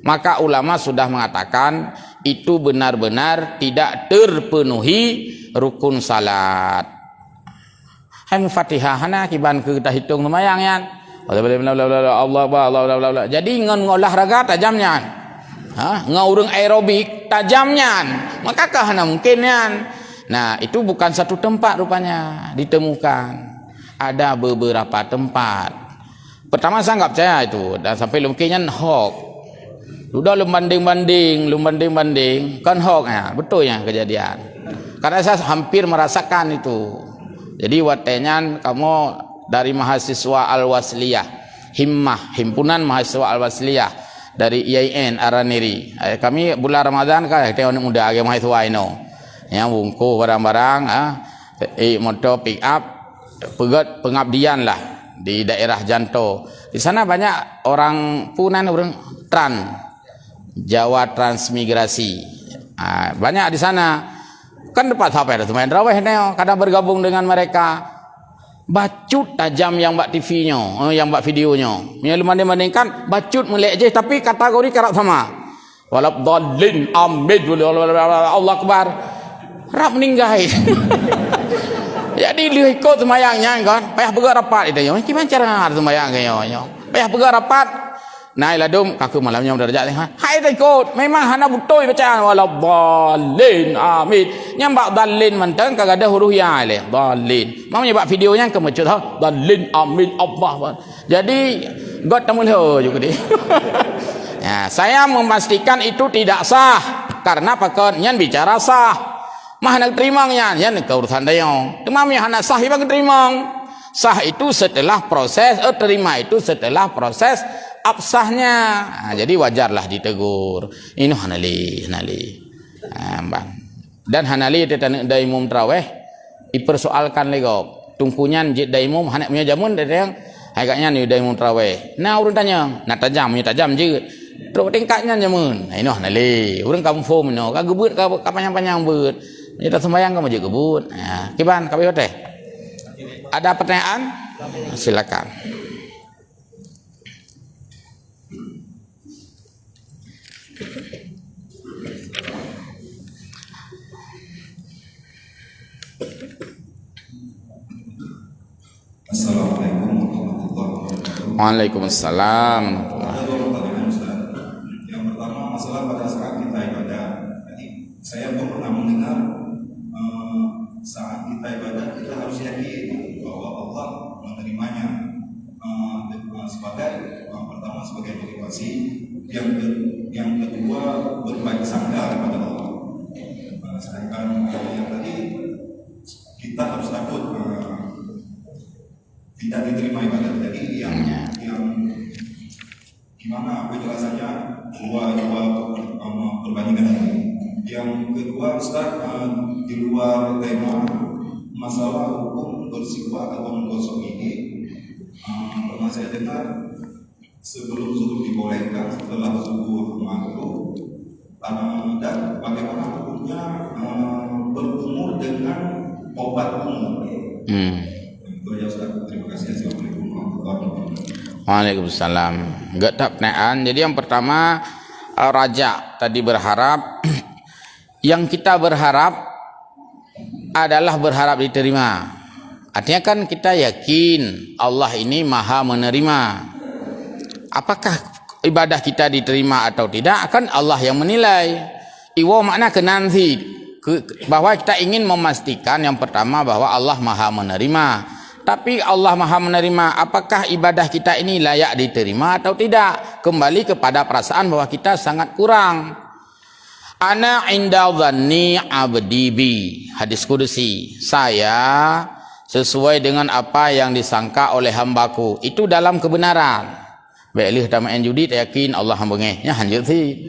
Maka ulama sudah mengatakan itu benar-benar tidak terpenuhi rukun salat. Hai Fatihah hana kiban kita hitung lumayan ya. Allah. Jadi ngan olahraga tajamnya. Ngau urang aerobik tajamnya. Makakah hana mungkin yan. Nah, itu bukan satu tempat rupanya ditemukan. Ada beberapa tempat. Pertama saya enggak percaya itu dan sampai mungkinnya hoax. Sudah banding-banding kan hoax ya. Betul ya kejadian. Karena saya hampir merasakan itu. Jadi watenya kamu dari mahasiswa Al-Wasliyah, himpunan mahasiswa Al-Wasliyah dari IAIN Araniri. Kami bulan Ramadan kan kita muda agak mahasiswa ini. Ya bungku barang-barang, motor pick up, pegat pengabdian lah di daerah Janto. Di sana banyak orang punan, orang Jawa Transmigrasi. Banyak di sana. Kan dapat apa itu main raweh neo, kadang bergabung dengan mereka. Bacut tajam yang buat TV-nya, yang buat videonya. Yang banding-bandingkan bacut melek je tapi kategori karak sama. Walabdallin amin Allah Akbar. Rap meninggal. Jadi dia ikut semayangnya kan. Payah pegang rapat itu. Gimana cara semayang kayaknya? Payah pegang rapat. Nah, iladum kaku malamnya derajat ni. Hai ikut. Memang hana betul bacaan walabdallin amin. Nyambak dallin mentang kagak ada huruf ya le. Dallin. Mau nyebab videonya kemecut ha. Dallin amin Allah. Jadi God tamu lho juga dia. Ya, saya memastikan itu tidak sah karena pakainya bicara sah. Mah nak terima nyan ke urusan dia. Demam yang hana sah ibang terima. Sah itu setelah proses, terima itu setelah proses absahnya. Jadi wajarlah ditegur. Ini hanali. Dan hanali itu dari umum terawih dipersoalkan lagi. Tungkunyan dari umum hanak punya jamun dari yang agaknya ni dari umum terawih. Nah urang tanya, nak tajam je. Terus tingkatnya jamun. Ini hanali. Urang kampung no, kagebut kapanjang-panjang beut. Kita sembahyang kamu je gebut. Ya, kiban kabeh teh. Ada pertanyaan? Silakan. Assalamualaikum warahmatullahi wabarakatuh. Waalaikumsalam. Ada dua pertanyaan Ustaz. Yang pertama masalah pada saat kita ibadah. Jadi saya belum pernah mendengar saat kita ibadah kita harus yakin bahwa Allah menerimanya sebagai pertama sebagai motivasi, yang kedua berbaik sangka kepada Allah. Sedangkan yang tadi kita harus takut tidak diterima ibadah. Jadi yang gimana penjelasannya dua perbandingan ini. Yang kedua Ustaz, di luar tema masalah hukum bersiwak atau menggosok gigi, pernah saya dengar sebelum dibolehkan setelah subuh makruh, dan bagaimana hukumnya berumur dengan obat umum. Itu aja Ustaz. Terima kasih. Assalamualaikum warahmatullahi wabarakatuh. Waalaikumsalam. Enggak tak pertanyaan. Jadi yang pertama raja tadi berharap yang kita berharap adalah berharap diterima. Artinya kan kita yakin Allah ini maha menerima. Apakah ibadah kita diterima atau tidak akan Allah yang menilai. Iwa makna kenanti bahwa kita ingin memastikan yang pertama bahwa Allah maha menerima. Tapi Allah maha menerima, apakah ibadah kita ini layak diterima atau tidak? Kembali kepada perasaan bahwa kita sangat kurang. Ana inda dhanni abdi bi. Hadis kudusi. Saya sesuai dengan apa yang disangka oleh hambaku. Itu dalam kebenaran. Baiklah kita main judi tak yakin Allah hambengeh. Ya hanjut si.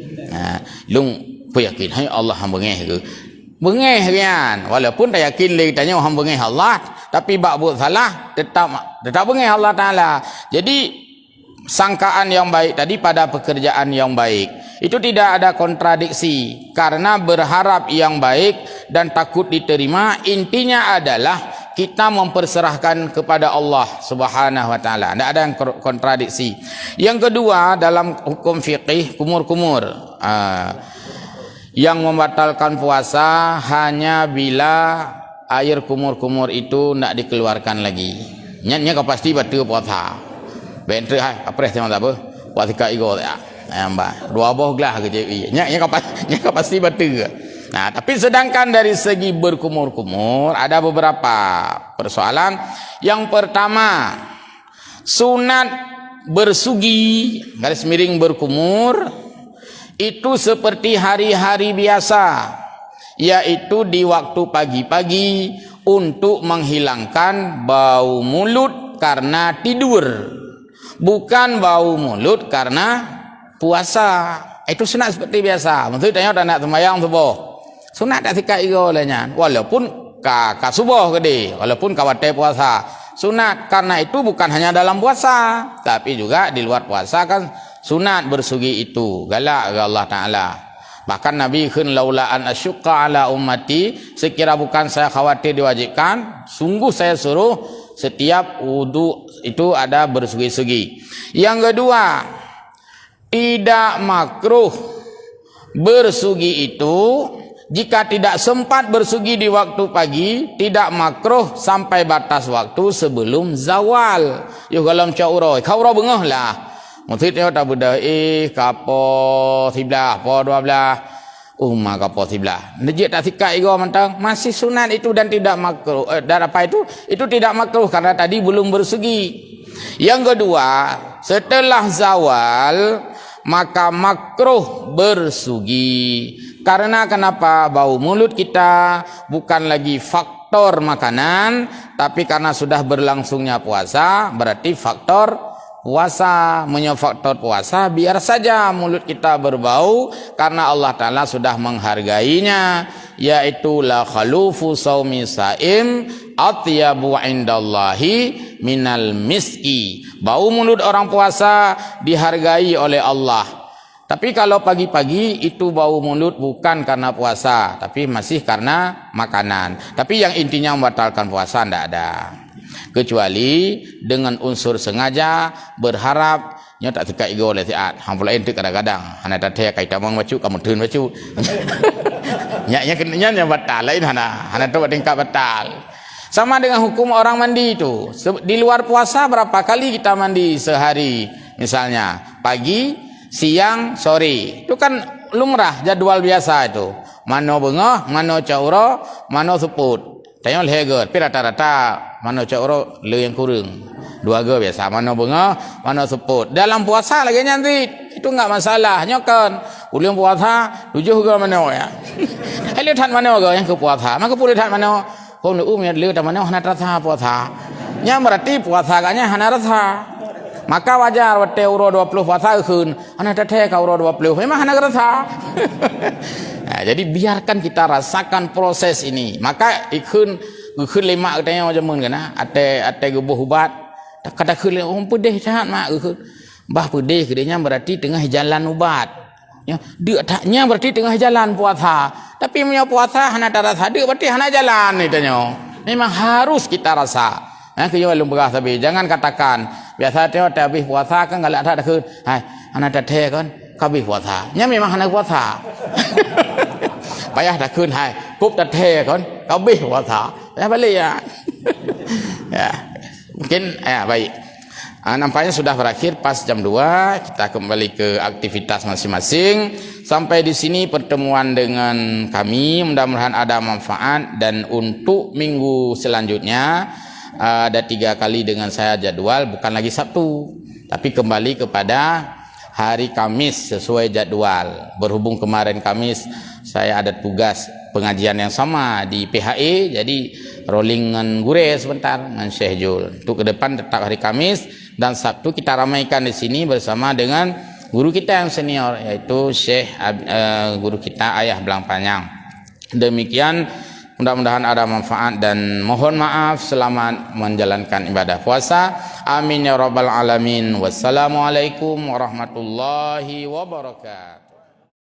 Lung yakin hai Allah hambengeh ke. Bengeh kan. Walaupun tak yakin lagi tanya hambengeh Allah, tapi bak buat salah tetap bengeh Allah Taala. Jadi sangkaan yang baik tadi pada pekerjaan yang baik itu tidak ada kontradiksi karena berharap yang baik dan takut diterima. Intinya adalah kita memperserahkan kepada Allah Subhanahu wa taala. Tidak ada yang kontradiksi. Yang kedua dalam hukum fikih kumur-kumur yang membatalkan puasa hanya bila air kumur-kumur itu tidak dikeluarkan lagi. Nyatnya kau pasti batal puasa. bentre hai apres tengok tak apa buat tika igo tak amba dua boh gelah ke je nya pasti betul. Nah, tapi sedangkan dari segi berkumur-kumur ada beberapa persoalan. Yang pertama, sunat bersugi garis miring berkumur itu seperti hari-hari biasa, yaitu di waktu pagi-pagi untuk menghilangkan bau mulut karena tidur, bukan bau mulut karena puasa. Itu sunat seperti biasa. Maksudnya tak nak sembahyang subuh, sunat tak sikat ego lahnya, walaupun ka subuh ke dia, walaupun khawatir puasa. Sunat karena itu bukan hanya dalam puasa, tapi juga di luar puasa kan sunat bersugi itu. Galak ke Allah Ta'ala. Bahkan Nabi khun laula an asyqa ala ummati, sekira bukan saya khawatir diwajibkan, sungguh saya suruh setiap wudu itu ada bersugi-sugi. Yang kedua, tidak makruh bersugi itu jika tidak sempat bersugi di waktu pagi, tidak makruh sampai batas waktu sebelum zawal. Yo kalau macam uroi, kau ro bengah lah. Maksudnya tak beda kapo siblah, po 12. Umma kapo siblah. Nejik tak sikat ego mentang masih sunat itu dan tidak makruh. Dan apa itu? Itu tidak makruh karena tadi belum bersugi. Yang kedua, setelah zawal maka makruh bersugi. Karena kenapa? Bau mulut kita bukan lagi faktor makanan, tapi karena sudah berlangsungnya puasa, berarti faktor puasa. Faktor puasa, biar saja mulut kita berbau, karena Allah Ta'ala sudah menghargainya, yaitu la khalufu saumi saim atyabu indallahi minal miski. Bau mulut orang puasa dihargai oleh Allah. Tapi kalau pagi-pagi itu bau mulut bukan karena puasa, tapi masih karena makanan. Tapi yang intinya membatalkan puasa tidak ada. Kecuali dengan unsur sengaja berharap nya tak sikat ego oleh siat. Hang pula entuk kadang-kadang hana tathe kai tamang bacu kamu tun bacu. Nya batal lain hana tu tingkat batal. Sama dengan hukum orang mandi itu. Di luar puasa berapa kali kita mandi sehari? Misalnya pagi, siang, sore. Itu kan lumrah jadwal biasa itu. Mano bengah, mano cauro, mano suput. Tengok leher, tapi rata-rata mano cauro le yang kurang. Dua ge biasa, mano bengah, mano suput. Dalam puasa lagi nanti itu enggak masalah. Nyokan uliang puasa 7 ge mano ya. Hai lihat mano ge yang ke puasa. Maka boleh lihat mano. Kau nak umur lihat mano hana rasa puasa. Nya berarti puasa gaknya hana rasa. Maka wajar wate euro 20 puasa keun ana teteh ka euro 20 memang hana rasa. Nah, jadi biarkan kita rasakan proses ini. Maka ikun lemak katanya macam mun kana ate gebuh ubat kata keun pedih sangat mak ikun bah pedih kedenya berarti tengah jalan ubat ya dia taknya berarti tengah jalan puasa tapi punya puasa hana rasa dia berarti hana jalan itanya memang harus kita rasa. Kaya belum berah tapi jangan katakan biasa tengok habis puasa kan galak tak keun hai ana teteh kan habis puasa nya memang hana puasa. Payah tak keun hai kup teteh kan habis puasa ya balik ya. Ya mungkin baik. Nampaknya sudah berakhir pas jam 2, kita kembali ke aktivitas masing-masing. Sampai di sini pertemuan dengan kami, mudah-mudahan ada manfaat. Dan untuk minggu selanjutnya ada 3 kali dengan saya jadwal, bukan lagi Sabtu, tapi kembali kepada hari Kamis sesuai jadwal. Berhubung kemarin Kamis saya ada tugas pengajian yang sama di PHE, jadi rollingan gure sebentar dengan Syekh Jul. Untuk ke depan tetap hari Kamis dan Sabtu kita ramaikan di sini bersama dengan guru kita yang senior, yaitu Syekh guru kita Ayah Belang Panjang. Demikian, mudah-mudahan ada manfaat dan mohon maaf, selamat menjalankan ibadah puasa. Amin ya rabbal alamin. Wassalamualaikum warahmatullahi wabarakatuh.